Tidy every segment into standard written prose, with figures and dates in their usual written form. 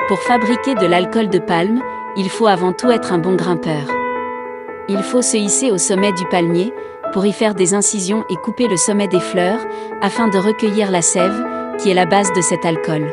Pour fabriquer de l'alcool de palme, il faut avant tout être un bon grimpeur. Il faut se hisser au sommet du palmier, pour y faire des incisions et couper le sommet des fleurs, afin de recueillir la sève, qui est la base de cet alcool.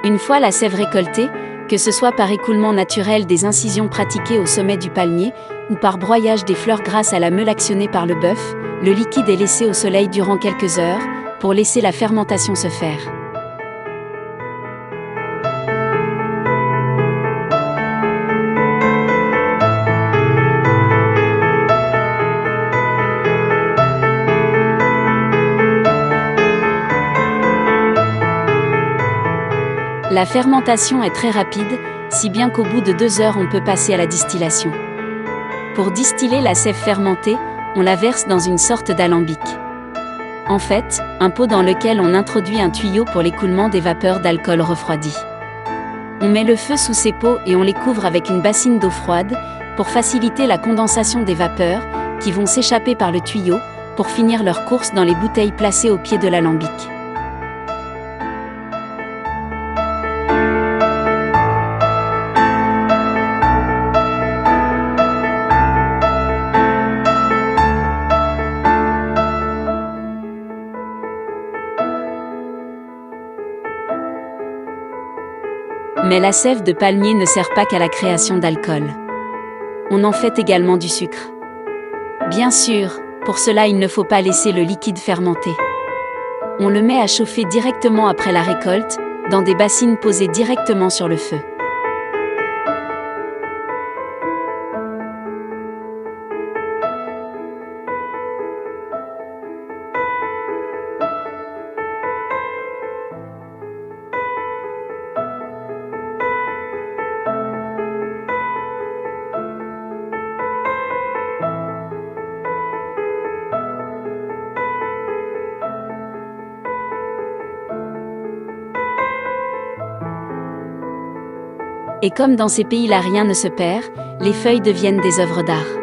Une fois la sève récoltée, que ce soit par écoulement naturel des incisions pratiquées au sommet du palmier, ou par broyage des fleurs grâce à la meule actionnée par le bœuf, le liquide est laissé au soleil durant quelques heures, pour laisser la fermentation se faire. La fermentation est très rapide, si bien qu'au bout de 2 heures on peut passer à la distillation. Pour distiller la sève fermentée, on la verse dans une sorte d'alambic. En fait, un pot dans lequel on introduit un tuyau pour l'écoulement des vapeurs d'alcool refroidi. On met le feu sous ces pots et on les couvre avec une bassine d'eau froide, pour faciliter la condensation des vapeurs, qui vont s'échapper par le tuyau, pour finir leur course dans les bouteilles placées au pied de l'alambic. Mais la sève de palmier ne sert pas qu'à la création d'alcool. On en fait également du sucre. Bien sûr, pour cela il ne faut pas laisser le liquide fermenter. On le met à chauffer directement après la récolte, dans des bassines posées directement sur le feu. Et comme dans ces pays-là rien ne se perd, les feuilles deviennent des œuvres d'art.